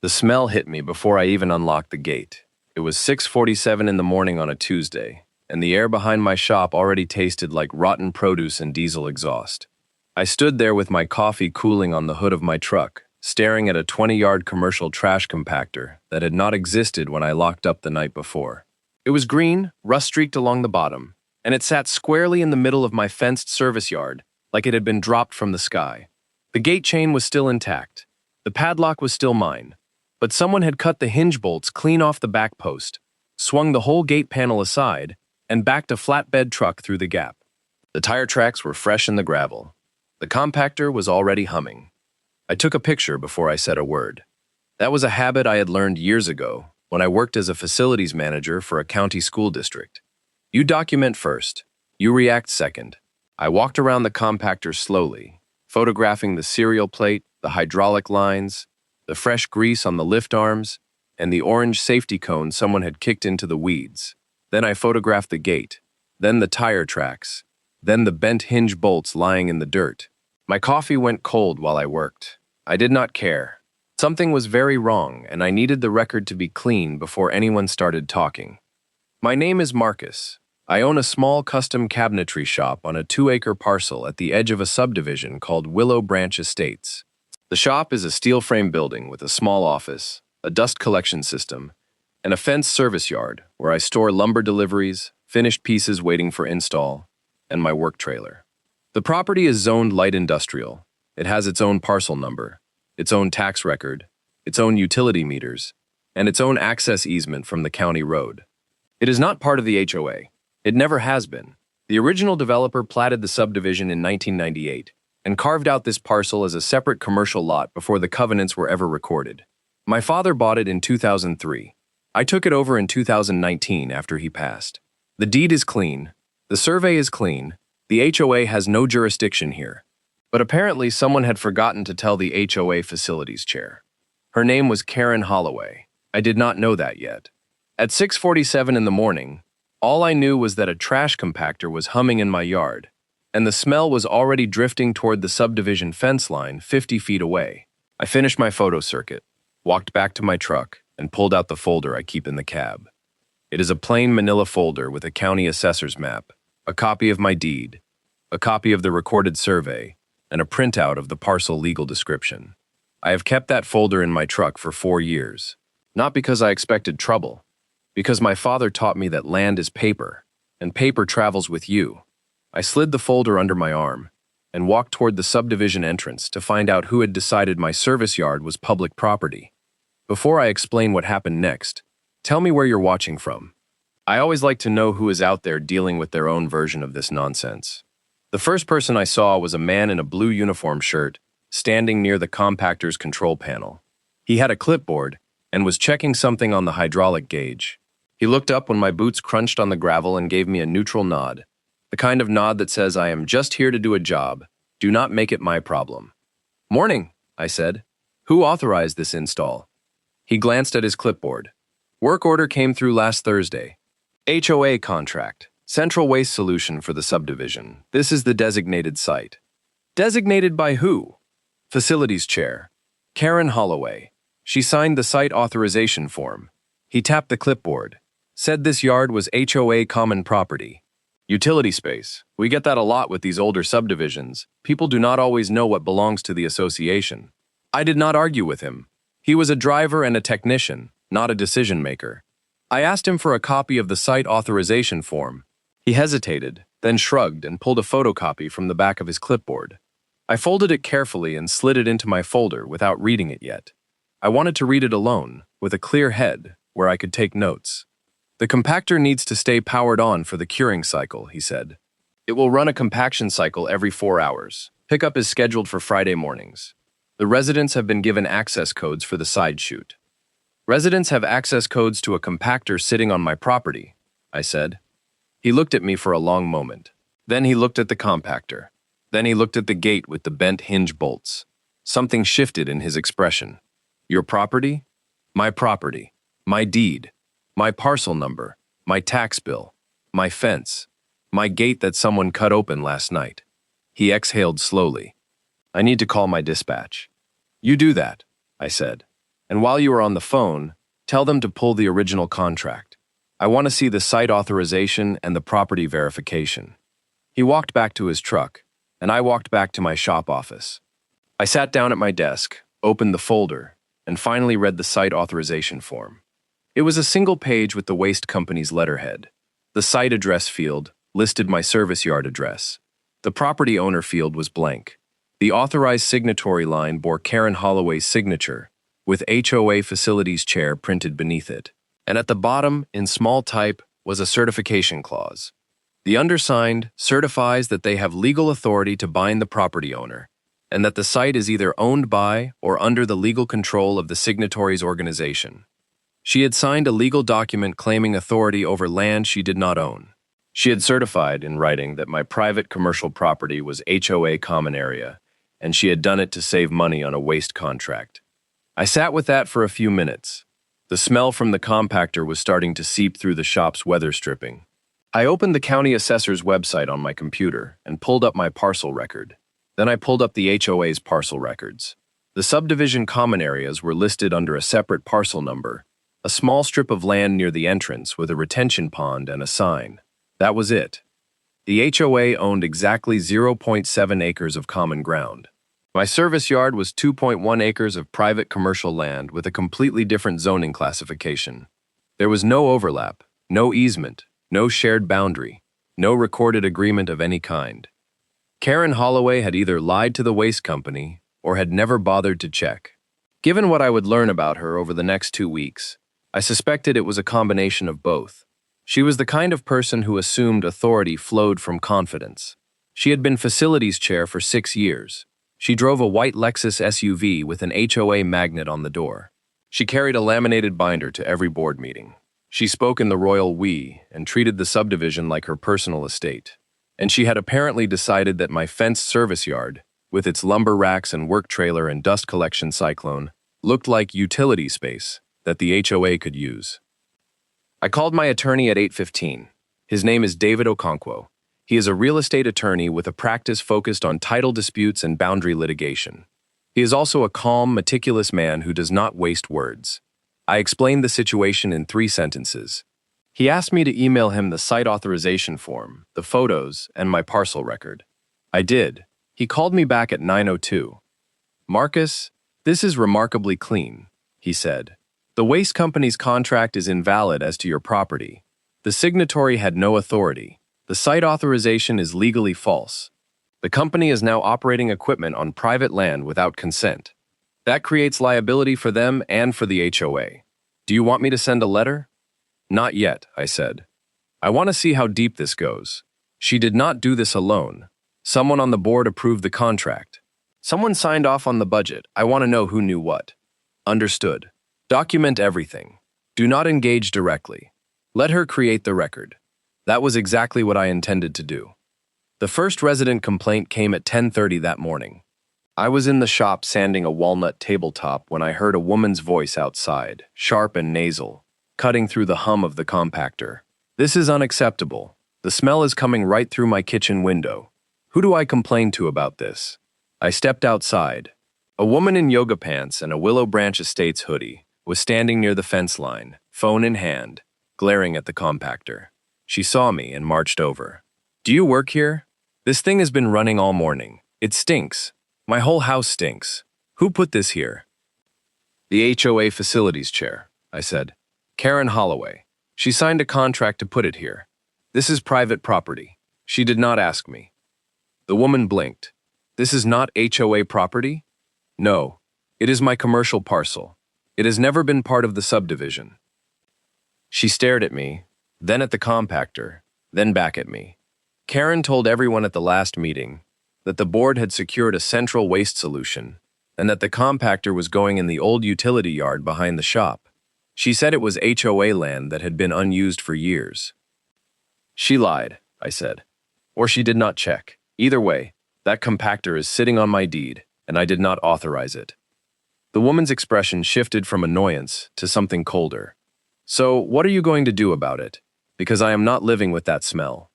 The smell hit me before I even unlocked the gate. It was 6:47 in the morning on a Tuesday, and the air behind my shop already tasted like rotten produce and diesel exhaust. I stood there with my coffee cooling on the hood of my truck, staring at a 20-yard commercial trash compactor that had not existed when I locked up the night before. It was green, rust-streaked along the bottom, and it sat squarely in the middle of my fenced service yard, like it had been dropped from the sky. The gate chain was still intact. The padlock was still mine, but someone had cut the hinge bolts clean off the back post, swung the whole gate panel aside, and backed a flatbed truck through the gap. The tire tracks were fresh in the gravel. The compactor was already humming. I took a picture before I said a word. That was a habit I had learned years ago when I worked as a facilities manager for a county school district. You document first, you react second. I walked around the compactor slowly, photographing the serial plate, the hydraulic lines, the fresh grease on the lift arms, and the orange safety cone someone had kicked into the weeds. Then I photographed the gate, then the tire tracks, then the bent hinge bolts lying in the dirt. My coffee went cold while I worked. I did not care. Something was very wrong, and I needed the record to be clean before anyone started talking. My name is Marcus. I own a small custom cabinetry shop on a 2-acre parcel at the edge of a subdivision called Willow Branch Estates. The shop is a steel frame building with a small office, a dust collection system, and a fenced service yard where I store lumber deliveries, finished pieces waiting for install, and my work trailer. The property is zoned light industrial. It has its own parcel number, its own tax record, its own utility meters, and its own access easement from the county road. It is not part of the HOA. It never has been. The original developer platted the subdivision in 1998 and carved out this parcel as a separate commercial lot before the covenants were ever recorded. My father bought it in 2003. I took it over in 2019 after he passed. The deed is clean. The survey is clean. The HOA has no jurisdiction here. But apparently someone had forgotten to tell the HOA facilities chair. Her name was Karen Holloway. I did not know that yet. At 6:47 in the morning, all I knew was that a trash compactor was humming in my yard, and the smell was already drifting toward the subdivision fence line 50 feet away. I finished my photo circuit, walked back to my truck, and pulled out the folder I keep in the cab. It is a plain manila folder with a county assessor's map, a copy of my deed, a copy of the recorded survey, and a printout of the parcel legal description. I have kept that folder in my truck for 4 years, not because I expected trouble, because my father taught me that land is paper, and paper travels with you. I slid the folder under my arm and walked toward the subdivision entrance to find out who had decided my service yard was public property. Before I explain what happened next, tell me where you're watching from. I always like to know who is out there dealing with their own version of this nonsense. The first person I saw was a man in a blue uniform shirt, standing near the compactor's control panel. He had a clipboard and was checking something on the hydraulic gauge. He looked up when my boots crunched on the gravel and gave me a neutral nod, the kind of nod that says I am just here to do a job. Do not make it my problem. "Morning," I said. "Who authorized this install?" He glanced at his clipboard. "Work order came through last Thursday. HOA contract. Central waste solution for the subdivision. This is the designated site." "Designated by who?" "Facilities chair. Karen Holloway. She signed the site authorization form." He tapped the clipboard. "Said this yard was HOA common property. Utility space. We get that a lot with these older subdivisions. People do not always know what belongs to the association." I did not argue with him. He was a driver and a technician, not a decision maker. I asked him for a copy of the site authorization form. He hesitated, then shrugged and pulled a photocopy from the back of his clipboard. I folded it carefully and slid it into my folder without reading it yet. I wanted to read it alone, with a clear head, where I could take notes. "The compactor needs to stay powered on for the curing cycle," he said. "It will run a compaction cycle every 4 hours. Pickup is scheduled for Friday mornings. The residents have been given access codes for the side chute." "Residents have access codes to a compactor sitting on my property," I said. He looked at me for a long moment. Then he looked at the compactor. Then he looked at the gate with the bent hinge bolts. Something shifted in his expression. "Your property? My property. My deed. My parcel number. My tax bill. My fence. My gate that someone cut open last night." He exhaled slowly. "I need to call my dispatch." "You do that," I said. And while you are on the phone, tell them to pull the original contract. I want to see the site authorization and the property verification." He walked back to his truck, and I walked back to my shop office. I sat down at my desk, opened the folder, and finally read the site authorization form. It was a single page with the waste company's letterhead. The site address field listed my service yard address. The property owner field was blank. The authorized signatory line bore Karen Holloway's signature, with HOA Facilities Chair printed beneath it. And at the bottom, in small type, was a certification clause. The undersigned certifies that they have legal authority to bind the property owner, and that the site is either owned by or under the legal control of the signatory's organization. She had signed a legal document claiming authority over land she did not own. She had certified in writing that my private commercial property was HOA common area, and she had done it to save money on a waste contract. I sat with that for a few minutes. The smell from the compactor was starting to seep through the shop's weather stripping. I opened the county assessor's website on my computer and pulled up my parcel record. Then I pulled up the HOA's parcel records. The subdivision common areas were listed under a separate parcel number, a small strip of land near the entrance with a retention pond and a sign. That was it. The HOA owned exactly 0.7 acres of common ground. My service yard was 2.1 acres of private commercial land with a completely different zoning classification. There was no overlap, no easement, no shared boundary, no recorded agreement of any kind. Karen Holloway had either lied to the waste company or had never bothered to check. Given what I would learn about her over the next 2 weeks, I suspected it was a combination of both. She was the kind of person who assumed authority flowed from confidence. She had been facilities chair for 6 years. She drove a white Lexus SUV with an HOA magnet on the door. She carried a laminated binder to every board meeting. She spoke in the royal we and treated the subdivision like her personal estate. And she had apparently decided that my fenced service yard, with its lumber racks and work trailer and dust collection cyclone, looked like utility space that the HOA could use. I called my attorney at 8:15. His name is David Okonkwo. He is a real estate attorney with a practice focused on title disputes and boundary litigation. He is also a calm, meticulous man who does not waste words. I explained the situation in 3 sentences. He asked me to email him the site authorization form, the photos, and my parcel record. I did. He called me back at 9:02. "Marcus, this is remarkably clean," he said. "The waste company's contract is invalid as to your property. The signatory had no authority. The site authorization is legally false. The company is now operating equipment on private land without consent. That creates liability for them and for the HOA. Do you want me to send a letter?" "Not yet," I said. "I want to see how deep this goes. She did not do this alone. Someone on the board approved the contract. Someone signed off on the budget. I want to know who knew what." "Understood. Document everything. Do not engage directly. Let her create the record." That was exactly what I intended to do. The first resident complaint came at 10:30 that morning. I was in the shop sanding a walnut tabletop when I heard a woman's voice outside, sharp and nasal, cutting through the hum of the compactor. "This is unacceptable. The smell is coming right through my kitchen window. Who do I complain to about this?" I stepped outside. A woman in yoga pants and a Willow Branch Estates hoodie was standing near the fence line, phone in hand, glaring at the compactor. She saw me and marched over. "Do you work here? This thing has been running all morning. It stinks. My whole house stinks. Who put this here?" "The HOA Facilities Chair," I said. "Karen Holloway. She signed a contract to put it here. This is private property. She did not ask me." The woman blinked. "This is not HOA property?" "No. It is my commercial parcel. It has never been part of the subdivision." She stared at me, then at the compactor, then back at me. Karen told everyone at the last meeting that the board had secured a central waste solution and that the compactor was going in the old utility yard behind the shop. She said it was HOA land that had been unused for years. "She lied," I said. "Or she did not check. Either way, that compactor is sitting on my deed, and I did not authorize it." The woman's expression shifted from annoyance to something colder. "So, what are you going to do about it? Because I am not living with that smell."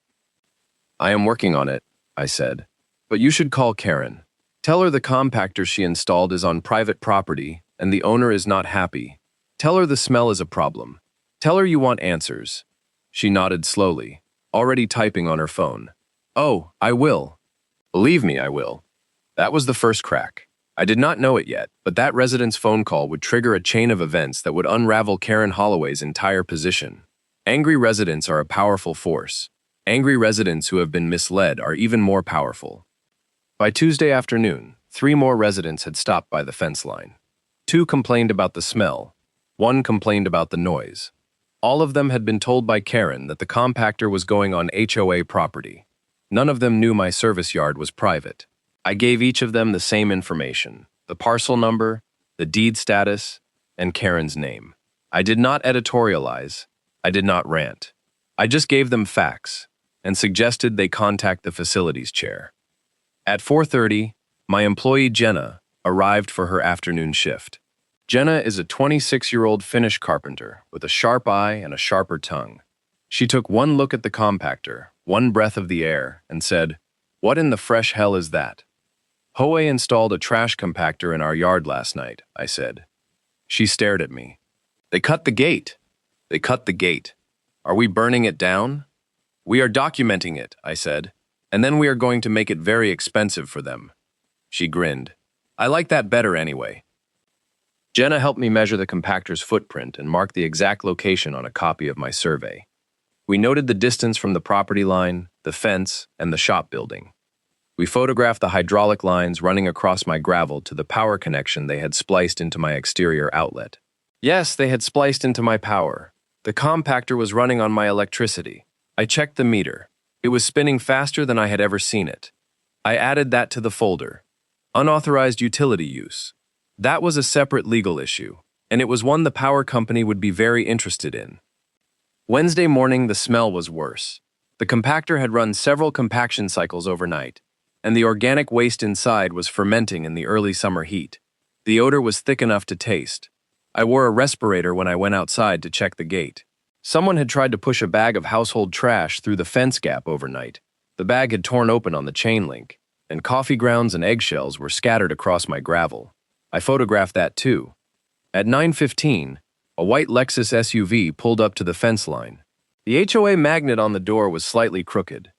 "I am working on it," I said. "But you should call Karen. Tell her the compactor she installed is on private property and the owner is not happy. Tell her the smell is a problem. Tell her you want answers." She nodded slowly, already typing on her phone. "Oh, I will. Believe me, I will." That was the first crack. I did not know it yet, but that resident's phone call would trigger a chain of events that would unravel Karen Holloway's entire position. Angry residents are a powerful force. Angry residents who have been misled are even more powerful. By Tuesday afternoon, 3 more residents had stopped by the fence line. 2 complained about the smell. 1 complained about the noise. All of them had been told by Karen that the compactor was going on HOA property. None of them knew my service yard was private. I gave each of them the same information: the parcel number, the deed status, and Karen's name. I did not editorialize. I did not rant. I just gave them facts and suggested they contact the facilities chair. At 4:30, my employee Jenna arrived for her afternoon shift. Jenna is a 26-year-old Finnish carpenter with a sharp eye and a sharper tongue. She took one look at the compactor, one breath of the air, and said, "What in the fresh hell is that?" "HOA installed a trash compactor in our yard last night," I said. She stared at me. "They cut the gate. They cut the gate. Are we burning it down?" "We are documenting it," I said, "and then we are going to make it very expensive for them." She grinned. "I like that better anyway." Jenna helped me measure the compactor's footprint and mark the exact location on a copy of my survey. We noted the distance from the property line, the fence, and the shop building. We photographed the hydraulic lines running across my gravel to the power connection they had spliced into my exterior outlet. Yes, they had spliced into my power. The compactor was running on my electricity. I checked the meter. It was spinning faster than I had ever seen it. I added that to the folder. Unauthorized utility use. That was a separate legal issue, and it was one the power company would be very interested in. Wednesday morning, the smell was worse. The compactor had run several compaction cycles overnight, and the organic waste inside was fermenting in the early summer heat. The odor was thick enough to taste. I wore a respirator when I went outside to check the gate. Someone had tried to push a bag of household trash through the fence gap overnight. The bag had torn open on the chain link, and coffee grounds and eggshells were scattered across my gravel. I photographed that too. At 9:15, a white Lexus SUV pulled up to the fence line. The HOA magnet on the door was slightly crooked.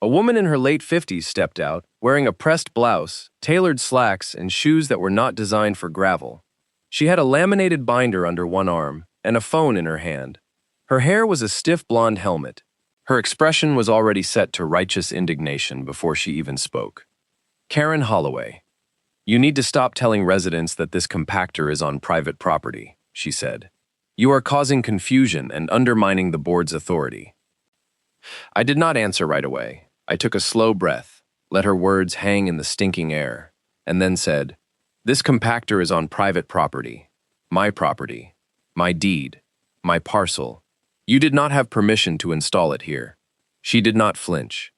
A woman in her late 50s stepped out, wearing a pressed blouse, tailored slacks, and shoes that were not designed for gravel. She had a laminated binder under one arm and a phone in her hand. Her hair was a stiff blonde helmet. Her expression was already set to righteous indignation before she even spoke. "Karen Holloway, you need to stop telling residents that this compactor is on private property," she said. "You are causing confusion and undermining the board's authority." I did not answer right away. I took a slow breath, let her words hang in the stinking air, and then said, "This compactor is on private property, my deed, my parcel. You did not have permission to install it here." She did not flinch.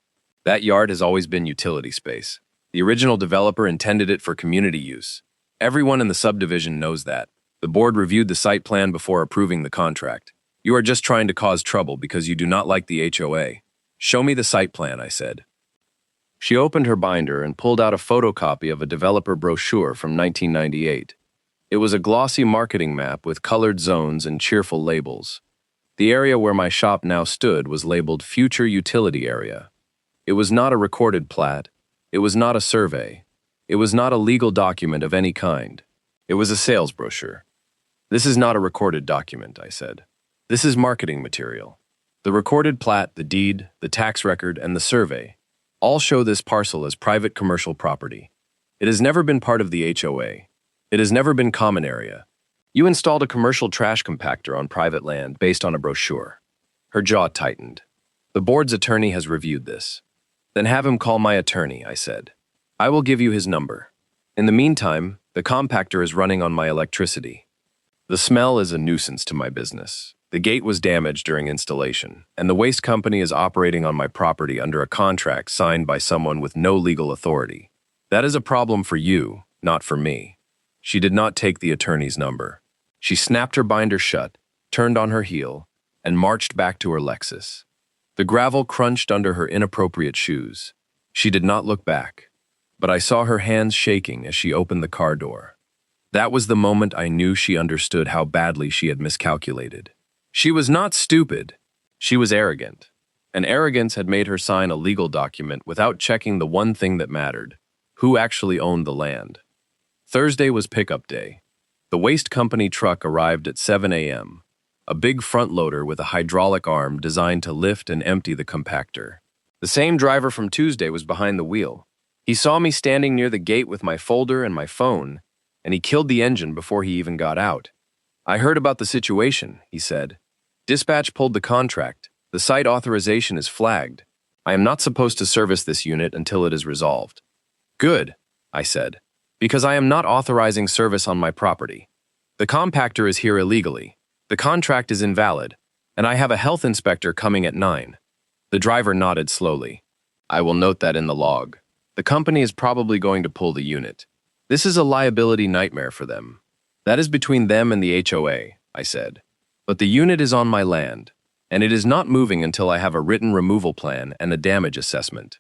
That yard has always been utility space. The original developer intended it for community use. Everyone in the subdivision knows that. The board reviewed the site plan before approving the contract. You are just trying to cause trouble because you do not like the HOA. "Show me the site plan," I said. She opened her binder and pulled out a photocopy of a developer brochure from 1998. It was a glossy marketing map with colored zones and cheerful labels. The area where my shop now stood was labeled Future Utility Area. It was not a recorded plat. It was not a survey. It was not a legal document of any kind. It was a sales brochure. "This is not a recorded document," I said. "This is marketing material. The recorded plat, the deed, the tax record, and the survey all show this parcel as private commercial property. It has never been part of the HOA. It has never been common area. You installed a commercial trash compactor on private land based on a brochure." Her jaw tightened. "The board's attorney has reviewed this." "Then have him call my attorney," I said. "I will give you his number. In the meantime, the compactor is running on my electricity. The smell is a nuisance to my business. The gate was damaged during installation, and the waste company is operating on my property under a contract signed by someone with no legal authority. That is a problem for you, not for me." She did not take the attorney's number. She snapped her binder shut, turned on her heel, and marched back to her Lexus. The gravel crunched under her inappropriate shoes. She did not look back, but I saw her hands shaking as she opened the car door. That was the moment I knew she understood how badly she had miscalculated. She was not stupid. She was arrogant. And arrogance had made her sign a legal document without checking the one thing that mattered: who actually owned the land. Thursday was pickup day. The waste company truck arrived at 7 a.m., a big front loader with a hydraulic arm designed to lift and empty the compactor. The same driver from Tuesday was behind the wheel. He saw me standing near the gate with my folder and my phone, and he killed the engine before he even got out. "I heard about the situation," he said. "Dispatch pulled the contract. The site authorization is flagged. I am not supposed to service this unit until it is resolved." "Good," I said, "because I am not authorizing service on my property. The compactor is here illegally. The contract is invalid, and I have a health inspector coming at 9. The driver nodded slowly. "I will note that in the log. The company is probably going to pull the unit. This is a liability nightmare for them. That is between them and the HOA," I said. "But the unit is on my land, and it is not moving until I have a written removal plan and a damage assessment."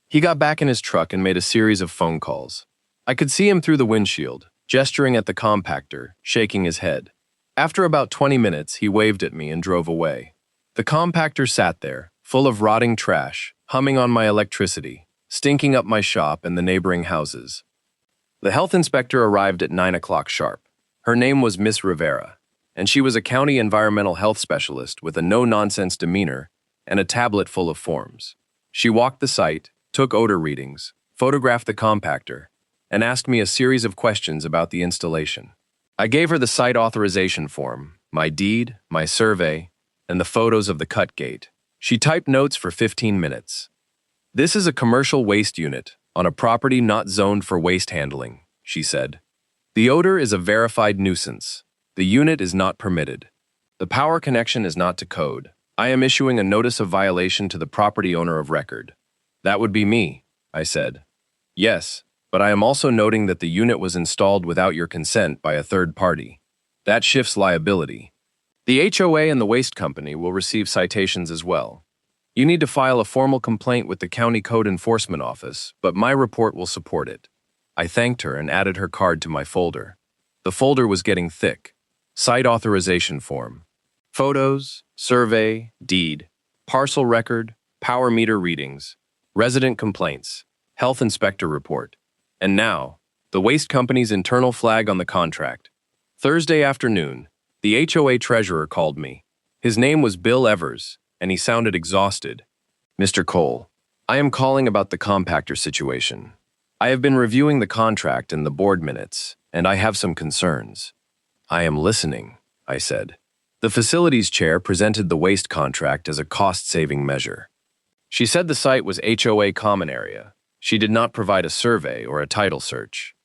He got back in his truck and made a series of phone calls. I could see him through the windshield, gesturing at the compactor, shaking his head. After about 20 minutes, he waved at me and drove away. The compactor sat there, full of rotting trash, humming on my electricity, stinking up my shop and the neighboring houses. The health inspector arrived at 9 o'clock sharp. Her name was Miss Rivera, and she was a county environmental health specialist with a no-nonsense demeanor and a tablet full of forms. She walked the site, took odor readings, photographed the compactor, and asked me a series of questions about the installation. I gave her the site authorization form, my deed, my survey, and the photos of the cut gate. She typed notes for 15 minutes. "This is a commercial waste unit on a property not zoned for waste handling," she said. "The odor is a verified nuisance. The unit is not permitted. The power connection is not to code. I am issuing a notice of violation to the property owner of record." "That would be me," I said. "Yes, but I am also noting that the unit was installed without your consent by a third party. That shifts liability. The HOA and the waste company will receive citations as well. You need to file a formal complaint with the County Code Enforcement Office, but my report will support it." I thanked her and added her card to my folder. The folder was getting thick. Site authorization form. Photos, survey, deed, parcel record, power meter readings, resident complaints, health inspector report. And now, the waste company's internal flag on the contract. Thursday afternoon, the HOA treasurer called me. His name was Bill Evers, and he sounded exhausted. "Mr. Cole, I am calling about the compactor situation. I have been reviewing the contract and the board minutes, and I have some concerns." "I am listening," I said. The facilities chair presented the waste contract as a cost-saving measure. She said the site was HOA common area. She did not provide a survey or a title search.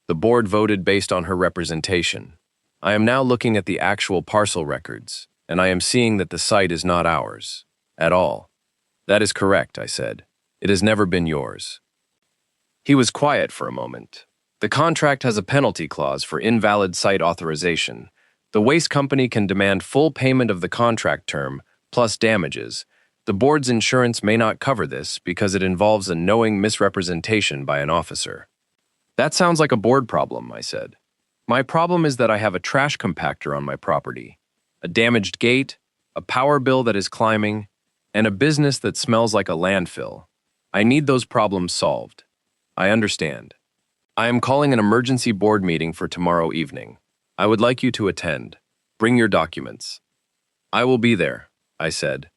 The board voted based on her representation. I am now looking at the actual parcel records, and I am seeing that the site is not ours. At all. "That is correct," I said. "It has never been yours." He was quiet for a moment. "The contract has a penalty clause for invalid site authorization. The waste company can demand full payment of the contract term, plus damages. The board's insurance may not cover this because it involves a knowing misrepresentation by an officer." "That sounds like a board problem," I said. "My problem is that I have a trash compactor on my property, a damaged gate, a power bill that is climbing, and a business that smells like a landfill. I need those problems solved." "I understand. I am calling an emergency board meeting for tomorrow evening. I would like you to attend. Bring your documents." "I will be there," I said.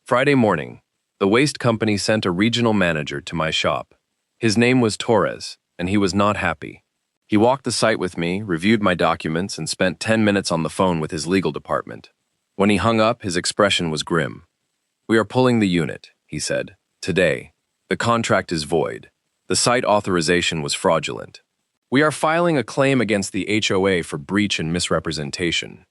Friday morning, the waste company sent a regional manager to my shop. His name was Torres, and he was not happy. He walked the site with me, reviewed my documents, and spent 10 minutes on the phone with his legal department. When he hung up, his expression was grim. "We are pulling the unit," he said. "Today. The contract is void. The site authorization was fraudulent. We are filing a claim against the HOA for breach and misrepresentation.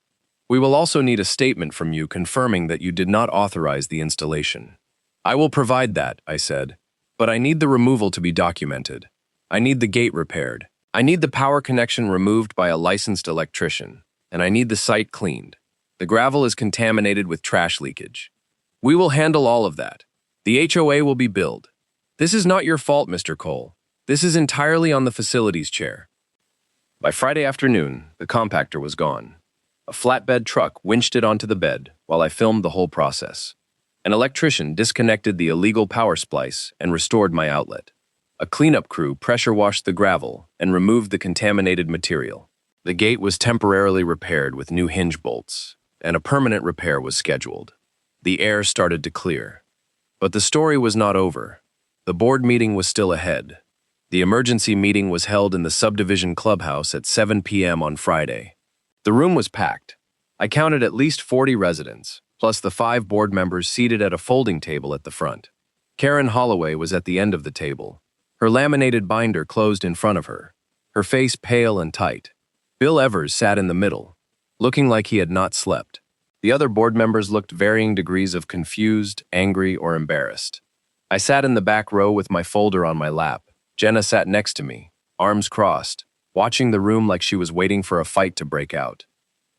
We will also need a statement from you confirming that you did not authorize the installation." "I will provide that," I said, "but I need the removal to be documented. I need the gate repaired. I need the power connection removed by a licensed electrician, and I need the site cleaned. The gravel is contaminated with trash leakage. We will handle all of that. The HOA will be billed. This is not your fault, Mr. Cole. This is entirely on the facilities chair." By Friday afternoon, the compactor was gone. A flatbed truck winched it onto the bed while I filmed the whole process. An electrician disconnected the illegal power splice and restored my outlet. A cleanup crew pressure washed the gravel and removed the contaminated material. The gate was temporarily repaired with new hinge bolts, and a permanent repair was scheduled. The air started to clear. But the story was not over. The board meeting was still ahead. The emergency meeting was held in the subdivision clubhouse at 7 p.m. on Friday. The room was packed. I counted at least 40 residents, plus the 5 board members seated at a folding table at the front. Karen Holloway was at the end of the table, her laminated binder closed in front of her, her face pale and tight. Bill Evers sat in the middle, looking like he had not slept. The other board members looked varying degrees of confused, angry, or embarrassed. I sat in the back row with my folder on my lap. Jenna sat next to me, arms crossed, watching the room like she was waiting for a fight to break out.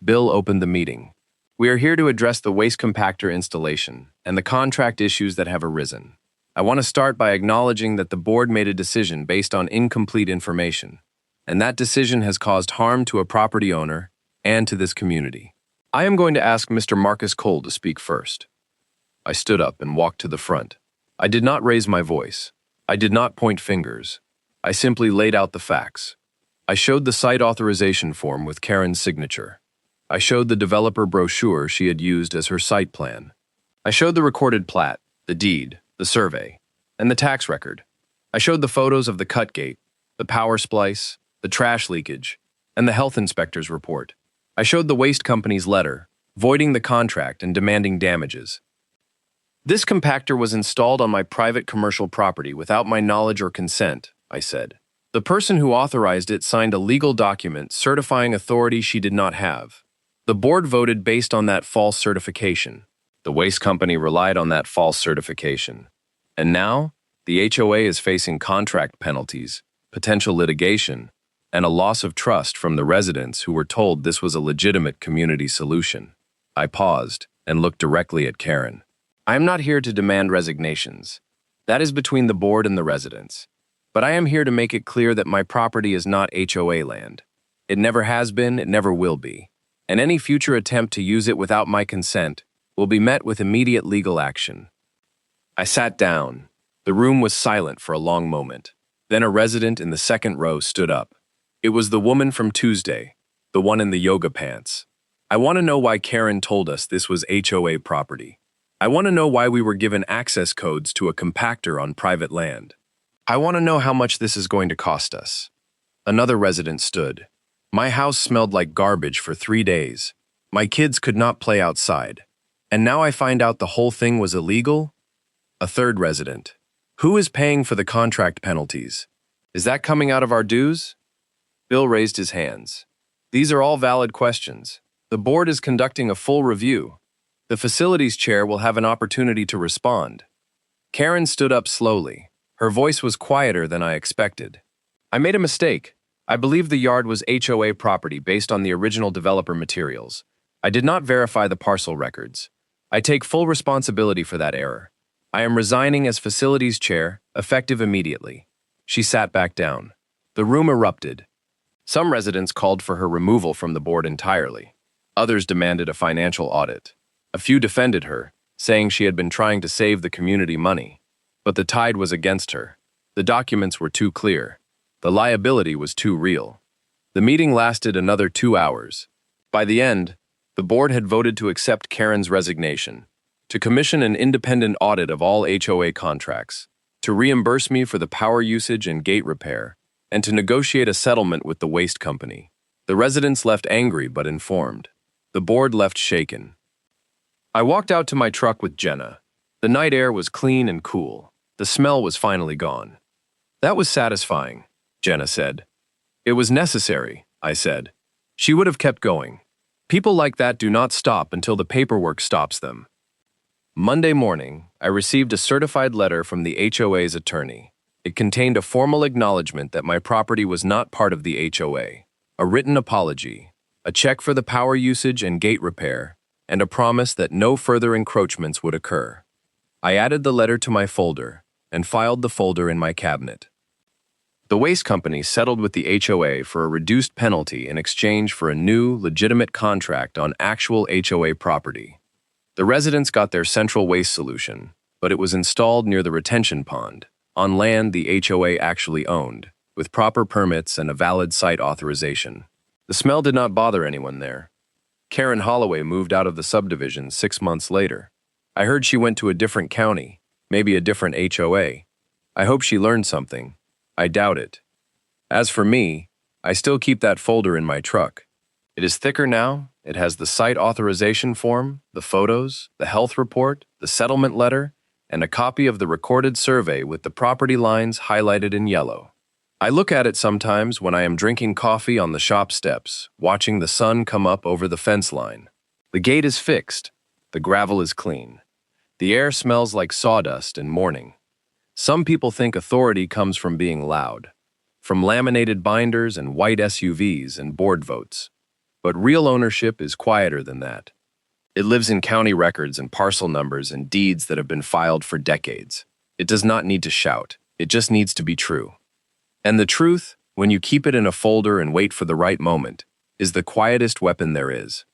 Bill opened the meeting. We are here to address the waste compactor installation and the contract issues that have arisen. I want to start by acknowledging that the board made a decision based on incomplete information, and that decision has caused harm to a property owner and to this community. I am going to ask Mr. Marcus Cole to speak first. I stood up and walked to the front. I did not raise my voice. I did not point fingers. I simply laid out the facts. I showed the site authorization form with Karen's signature. I showed the developer brochure she had used as her site plan. I showed the recorded plat, the deed, the survey, and the tax record. I showed the photos of the cut gate, the power splice, the trash leakage, and the health inspector's report. I showed the waste company's letter, voiding the contract and demanding damages. This compactor was installed on my private commercial property without my knowledge or consent, I said. The person who authorized it signed a legal document certifying authority she did not have. The board voted based on that false certification. The waste company relied on that false certification. And now, the HOA is facing contract penalties, potential litigation, and a loss of trust from the residents who were told this was a legitimate community solution. I paused and looked directly at Karen. I am not here to demand resignations. That is between the board and the residents. But I am here to make it clear that my property is not HOA land. It never has been, it never will be. And any future attempt to use it without my consent will be met with immediate legal action. I sat down. The room was silent for a long moment. Then a resident in the second row stood up. It was the woman from Tuesday, the one in the yoga pants. I want to know why Karen told us this was HOA property. I want to know why we were given access codes to a compactor on private land. I want to know how much this is going to cost us. Another resident stood. My house smelled like garbage for 3 days. My kids could not play outside. And now I find out the whole thing was illegal? A third resident. Who is paying for the contract penalties? Is that coming out of our dues? Bill raised his hands. These are all valid questions. The board is conducting a full review. The facilities chair will have an opportunity to respond. Karen stood up slowly. Her voice was quieter than I expected. I made a mistake. I believe the yard was HOA property based on the original developer materials. I did not verify the parcel records. I take full responsibility for that error. I am resigning as facilities chair, effective immediately. She sat back down. The room erupted. Some residents called for her removal from the board entirely. Others demanded a financial audit. A few defended her, saying she had been trying to save the community money. But the tide was against her. The documents were too clear. The liability was too real. The meeting lasted another 2 hours. By the end, the board had voted to accept Karen's resignation, to commission an independent audit of all HOA contracts, to reimburse me for the power usage and gate repair, and to negotiate a settlement with the waste company. The residents left angry but informed. The board left shaken. I walked out to my truck with Jenna. The night air was clean and cool. The smell was finally gone. That was satisfying, Jenna said. It was necessary, I said. She would have kept going. People like that do not stop until the paperwork stops them. Monday morning, I received a certified letter from the HOA's attorney. It contained a formal acknowledgement that my property was not part of the HOA, a written apology, a check for the power usage and gate repair, and a promise that no further encroachments would occur. I added the letter to my folder and filed the folder in my cabinet. The waste company settled with the HOA for a reduced penalty in exchange for a new, legitimate contract on actual HOA property. The residents got their central waste solution, but it was installed near the retention pond, on land the HOA actually owned, with proper permits and a valid site authorization. The smell did not bother anyone there. Karen Holloway moved out of the subdivision 6 months later. I heard she went to a different county, maybe a different HOA. I hope she learned something. I doubt it. As for me, I still keep that folder in my truck. It is thicker now. It has the site authorization form, the photos, the health report, the settlement letter, and a copy of the recorded survey with the property lines highlighted in yellow. I look at it sometimes when I am drinking coffee on the shop steps, watching the sun come up over the fence line. The gate is fixed. The gravel is clean. The air smells like sawdust and morning. Some people think authority comes from being loud, from laminated binders and white SUVs and board votes. But real ownership is quieter than that. It lives in county records and parcel numbers and deeds that have been filed for decades. It does not need to shout. It just needs to be true. And the truth, when you keep it in a folder and wait for the right moment, is the quietest weapon there is.